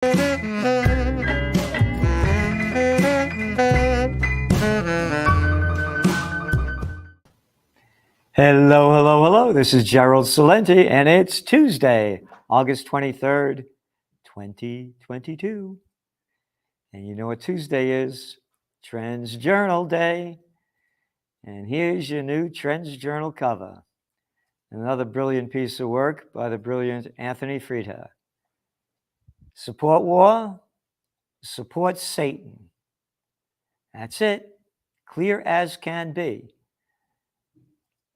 Hello, hello, hello. This is Gerald Salenti, and it's Tuesday, August 23rd, 2022. And you know what Tuesday is? Trends Journal Day. And here's your new Trends Journal cover. Another brilliant piece of work by the brilliant Anthony Friedha. Support war, support Satan. That's it. Clear as can be.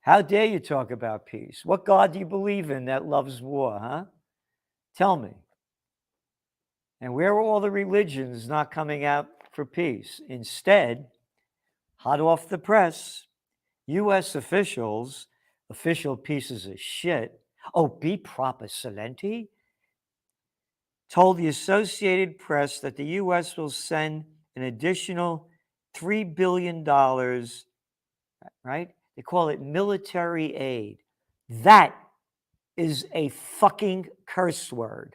How dare you talk about peace? What God do you believe in that loves war, huh? Tell me. And where are all the religions not coming out for peace? Instead, hot off the press, U.S. officials, official pieces of shit, be proper, Salenti, told the Associated Press that the U.S. will send an additional $3 billion, right? They call it military aid. That is a fucking curse word.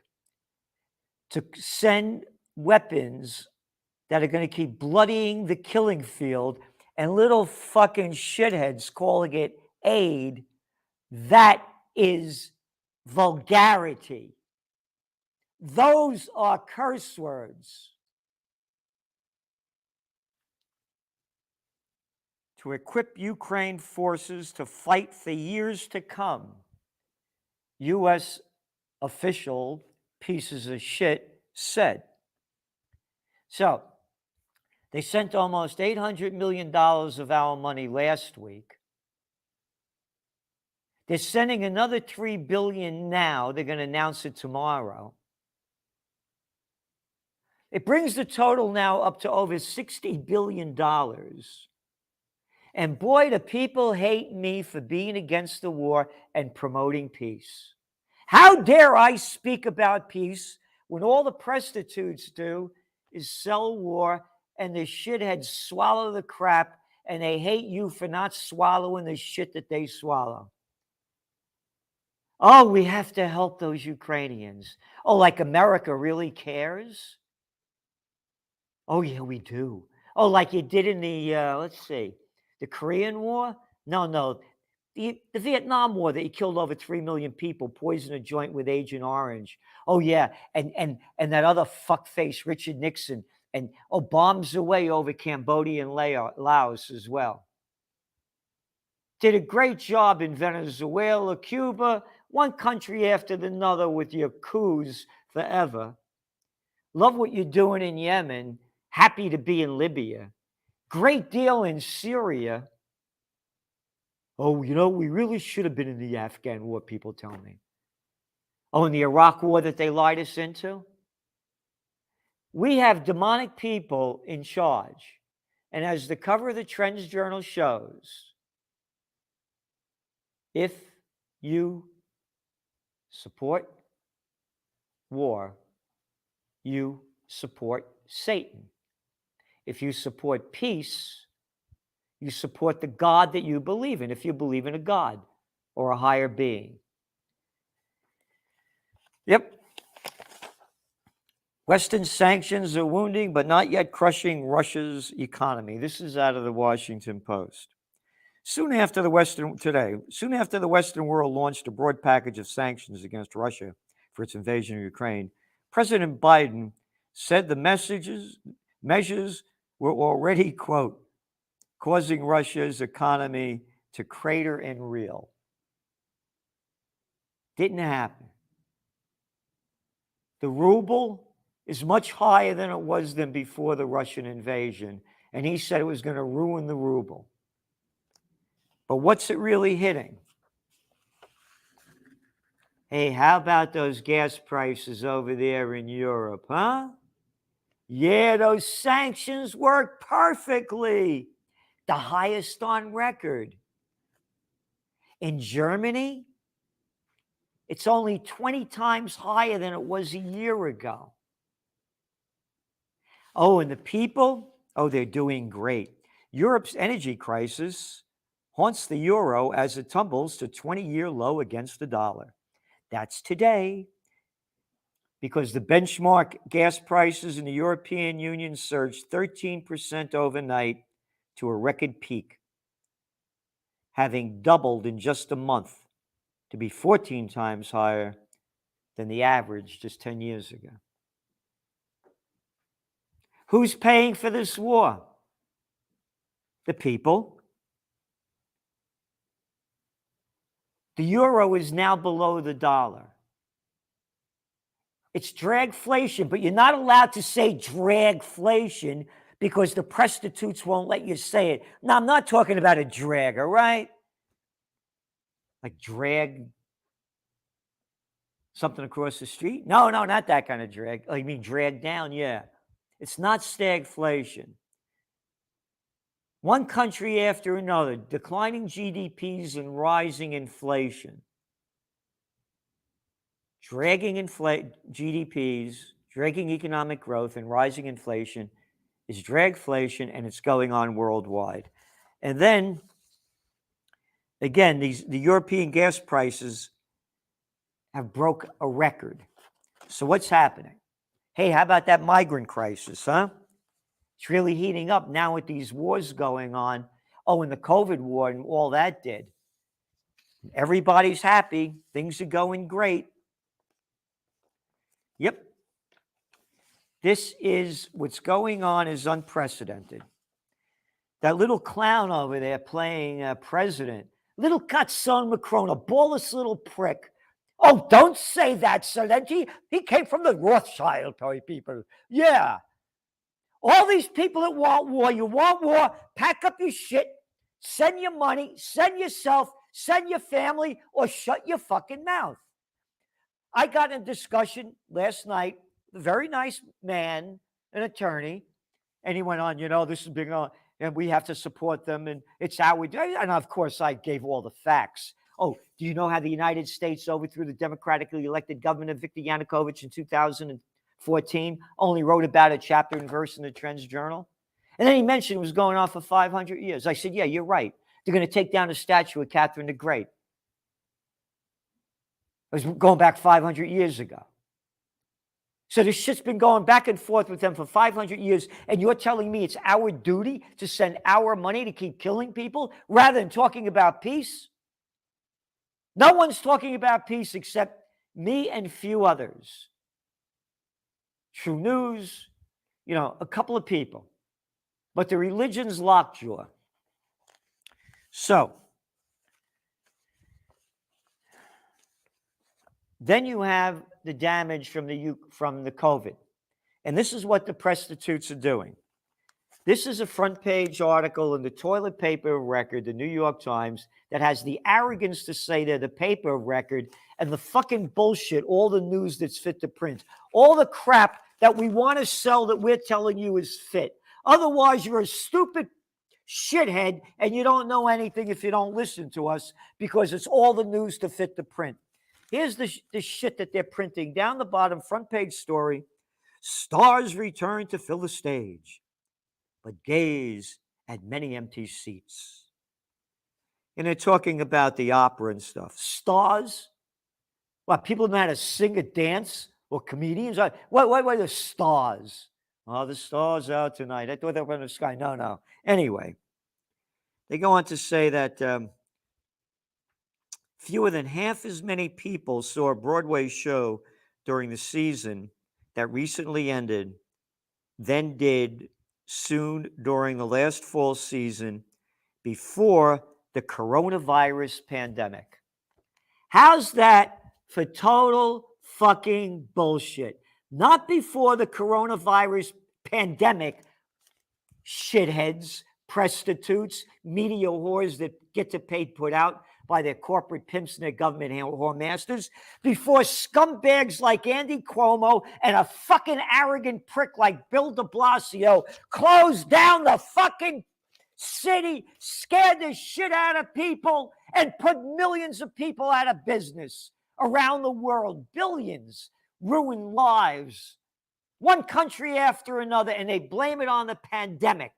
To send weapons that are going to keep bloodying the killing field and little fucking shitheads calling it aid, that is vulgarity. Those are curse words. To equip Ukraine forces to fight for years to come, U.S. official pieces of shit said. So, they sent almost $800 million of our money last week. They're sending another $3 billion now. They're going to announce it tomorrow. It brings the total now up to over $60 billion. And boy, do people hate me for being against the war and promoting peace. How dare I speak about peace when all the prostitutes do is sell war and the shitheads swallow the crap and they hate you for not swallowing the shit that they swallow? Oh, we have to help those Ukrainians. Oh, like America really cares? Oh, yeah, we do. Oh, like you did in the, the Korean War? No. The Vietnam War that you killed over 3 million people, poisoned a joint with Agent Orange. Oh, yeah, and that other fuckface, Richard Nixon, and bombs away over Cambodia and Laos as well. Did a great job in Venezuela, Cuba, one country after another with your coups forever. Love what you're doing in Yemen. Happy to be in Libya. Great deal in Syria. Oh, we really should have been in the Afghan war, people tell me. Oh, in the Iraq war that they lied us into? We have demonic people in charge. And as the cover of the Trends Journal shows, if you support war, you support Satan. If you support peace, you support the God that you believe in, if you believe in a God or a higher being. Yep. Western sanctions are wounding but not yet crushing Russia's economy. This is out of the Washington Post. Soon after the Western world launched a broad package of sanctions against Russia for its invasion of Ukraine, President Biden said the measures were already, quote, causing Russia's economy to crater and reel. Didn't happen. The ruble is much higher than it was than before the Russian invasion, and he said it was going to ruin the ruble. But what's it really hitting? Hey, how about those gas prices over there in Europe, huh? Yeah, those sanctions work perfectly. The highest on record. In Germany, it's only 20 times higher than it was a year ago. Oh, and the people, they're doing great. Europe's energy crisis haunts the euro as it tumbles to 20-year low against the dollar. That's today. because the benchmark gas prices in the European Union surged 13% overnight to a record peak, having doubled in just a month to be 14 times higher than the average just 10 years ago. Who's paying for this war? The people. The euro is now below the dollar. It's dragflation, but you're not allowed to say dragflation because the prostitutes won't let you say it. Now, I'm not talking about a drag, all right? Like drag something across the street? No, not that kind of drag. I mean, drag down, yeah. It's not stagflation. One country after another, declining GDPs and rising inflation. Dragging GDPs, dragging economic growth and rising inflation is dragflation, and it's going on worldwide. And then, again, the European gas prices have broke a record. So what's happening? Hey, how about that migrant crisis, huh? It's really heating up now with these wars going on. Oh, and the COVID war and all that did. Everybody's happy. Things are going great. Yep. This is what's going on is unprecedented. That little clown over there playing president, little Katson Macron, a ballless little prick. Oh, don't say that, sir. He came from the Rothschild people. Yeah. All these people that want war, you want war, pack up your shit, send your money, send yourself, send your family, or shut your fucking mouth. I got in a discussion last night, a very nice man, an attorney, and he went on, this is big, and we have to support them, and it's how we do it. And of course, I gave all the facts. Oh, do you know how the United States overthrew the democratically elected government of Viktor Yanukovych in 2014? Only wrote about a chapter and verse in the Trends Journal. And then he mentioned it was going on for 500 years. I said, yeah, you're right. They're going to take down a statue of Catherine the Great. It was going back 500 years ago. So this shit's been going back and forth with them for 500 years, and you're telling me it's our duty to send our money to keep killing people rather than talking about peace? No one's talking about peace except me and few others. True News, a couple of people. But the religion's lockjaw. So, then you have the damage from the COVID. And this is what the prostitutes are doing. This is a front page article in the toilet paper of record, the New York Times, that has the arrogance to say they're the paper of record, and the fucking bullshit, all the news that's fit to print, all the crap that we want to sell that we're telling you is fit. Otherwise, you're a stupid shithead and you don't know anything if you don't listen to us, because it's all the news to fit the print. Here's the shit that they're printing. Down the bottom, front page story. Stars return to fill the stage, but gaze at many empty seats. And they're talking about the opera and stuff. Stars? What, people know how to sing or dance? Or comedians? What are the stars? Oh, the stars out tonight. I thought they were in the sky. No. Anyway, they go on to say that fewer than half as many people saw a Broadway show during the season that recently ended than did soon during the last fall season before the coronavirus pandemic. How's that for total fucking bullshit? Not before the coronavirus pandemic, shitheads, prostitutes, media whores that get to pay put out by their corporate pimps and their government whore masters, before scumbags like Andy Cuomo and a fucking arrogant prick like Bill de Blasio closed down the fucking city, scared the shit out of people, and put millions of people out of business around the world. Billions, ruined lives. One country after another, and they blame it on the pandemic.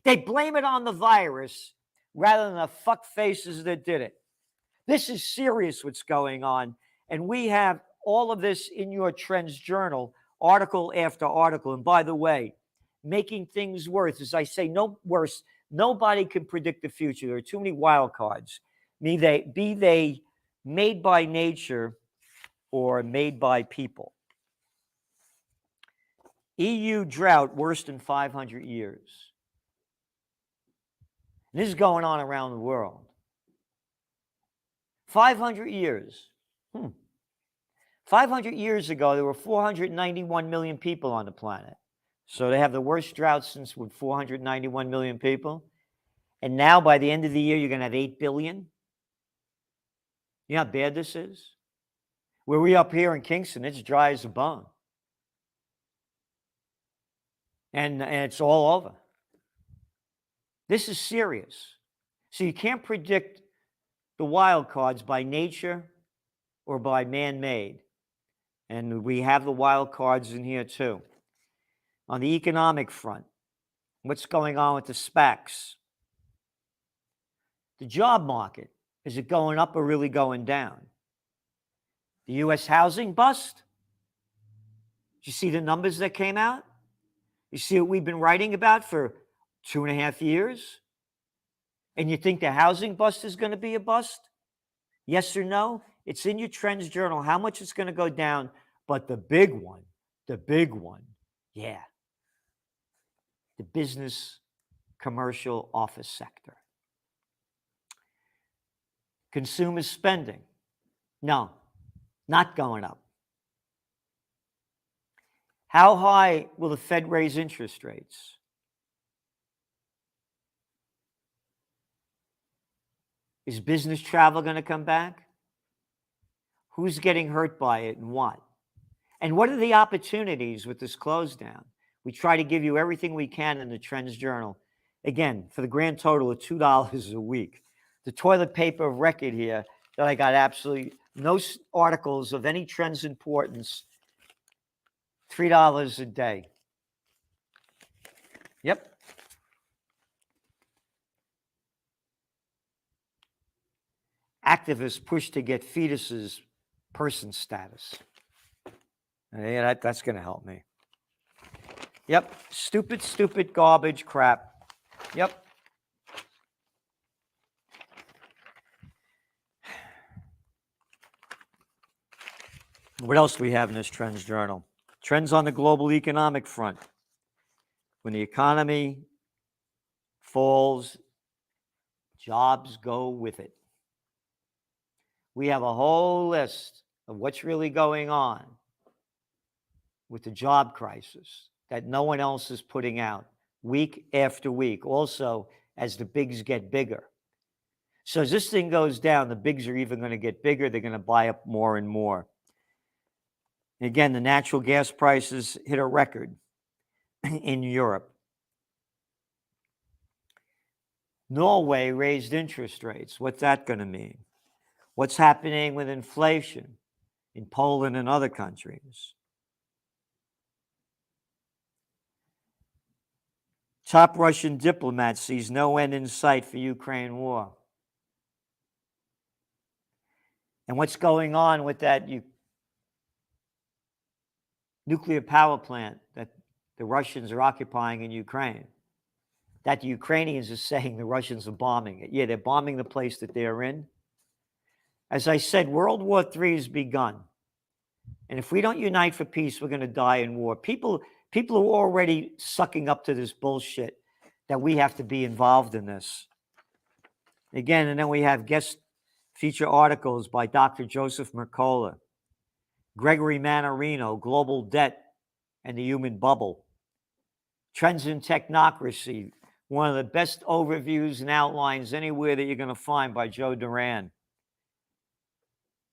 They blame it on the virus rather than the fuck faces that did it. This is serious what's going on, and we have all of this in your Trends Journal, article after article. And by the way, making things worse, as I say, no worse. Nobody can predict the future. There are too many wild cards. Be they made by nature or made by people. EU drought worst in 500 years. And this is going on around the world. 500 years. 500 years ago, there were 491 million people on the planet. So they have the worst drought since with 491 million people. And now by the end of the year, you're going to have 8 billion. You know how bad this is? Where we up here in Kingston, it's dry as a bone. And it's all over. This is serious. So you can't predict the wild cards by nature or by man-made. And we have the wild cards in here too. On the economic front, what's going on with the SPACs? The job market, is it going up or really going down? The U.S. housing bust? Did you see the numbers that came out? You see what we've been writing about for 2.5 years? And you think the housing bust is going to be a bust? Yes or no? It's in your Trends Journal how much it's going to go down. But the big one, yeah, the business commercial office sector. Consumer spending, no, not going up. How high will the Fed raise interest rates? Is business travel going to come back? Who's getting hurt by it and what? And what are the opportunities with this close down? We try to give you everything we can in the Trends Journal. Again, for the grand total of $2 a week. The toilet paper of record here that I got absolutely no articles of any trends importance, $3 a day. Yep. Activists push to get fetuses person status. Yeah, that's going to help me. Yep. Stupid garbage crap. Yep. What else do we have in this Trends Journal? Trends on the global economic front. When the economy falls, jobs go with it. We have a whole list of what's really going on with the job crisis that no one else is putting out week after week. Also, as the bigs get bigger. So as this thing goes down, the bigs are even going to get bigger. They're going to buy up more and more. Again, the natural gas prices hit a record in Europe. Norway raised interest rates. What's that going to mean? What's happening with inflation in Poland and other countries? Top Russian diplomat sees no end in sight for Ukraine war. And what's going on with that nuclear power plant that the Russians are occupying in Ukraine? That the Ukrainians are saying the Russians are bombing it. Yeah, they're bombing the place that they're in. As I said, World War III has begun. And if we don't unite for peace, we're going to die in war. People are already sucking up to this bullshit that we have to be involved in this. Again, and then we have guest feature articles by Dr. Joseph Mercola, Gregory Mannarino, Global Debt and the Human Bubble, Trends in Technocracy, one of the best overviews and outlines anywhere that you're going to find by Joe Duran.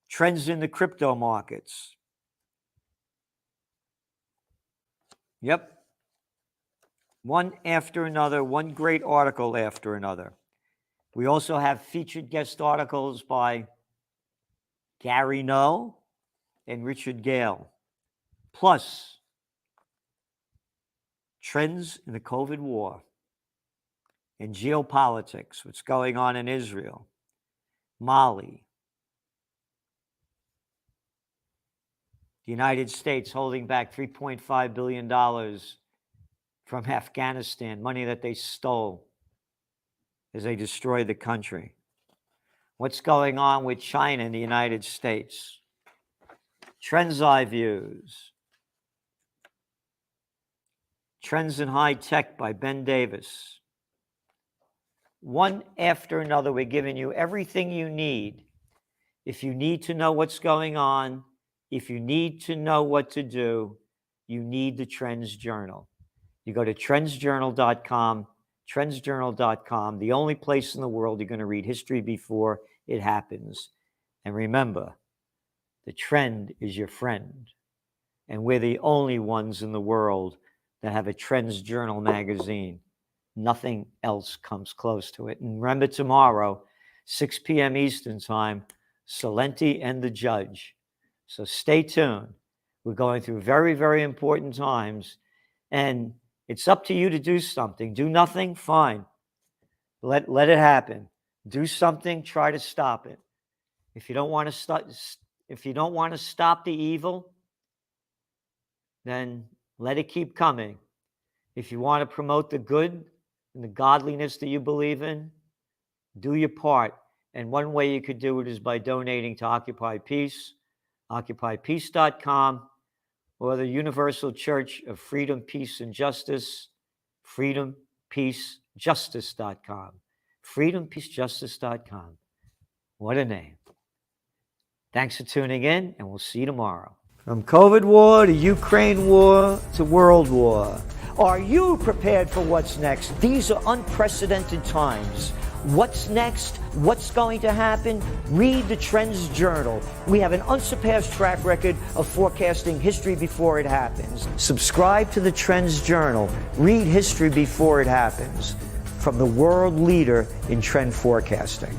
Trends in the crypto markets. Yep. One after another, one great article after another. We also have featured guest articles by Gary No and Richard Gale. Plus, trends in the COVID war and geopolitics, what's going on in Israel, Mali, The United States holding back $3.5 billion from Afghanistan, money that they stole as they destroyed the country. What's going on with China and the United States? Trends I Views. Trends in High Tech by Ben Davis. One after another, we're giving you everything you need. If you need to know what's going on, if you need to know what to do, you need the Trends Journal. You go to trendsjournal.com, trendsjournal.com, the only place in the world you're going to read history before it happens. And remember, the trend is your friend. And we're the only ones in the world that have a Trends Journal magazine. Nothing else comes close to it. And remember, tomorrow, 6 p.m. Eastern Time, Salenti and the Judge. So stay tuned. We're going through very, very important times. And it's up to you to do something. Do nothing, fine. Let it happen. Do something, try to stop it. If you don't want to stop the evil, then let it keep coming. If you want to promote the good and the godliness that you believe in, do your part. And one way you could do it is by donating to Occupy Peace, occupypeace.com, or the Universal Church of Freedom, Peace, and Justice, freedompeacejustice.com. freedompeacejustice.com. What a name. Thanks for tuning in, and we'll see you tomorrow. From COVID war to Ukraine war to world war. Are you prepared for what's next? These are unprecedented times. What's next? What's going to happen? Read the Trends Journal. We have an unsurpassed track record of forecasting history before it happens. Subscribe to the Trends Journal. Read history before it happens. From the world leader in trend forecasting.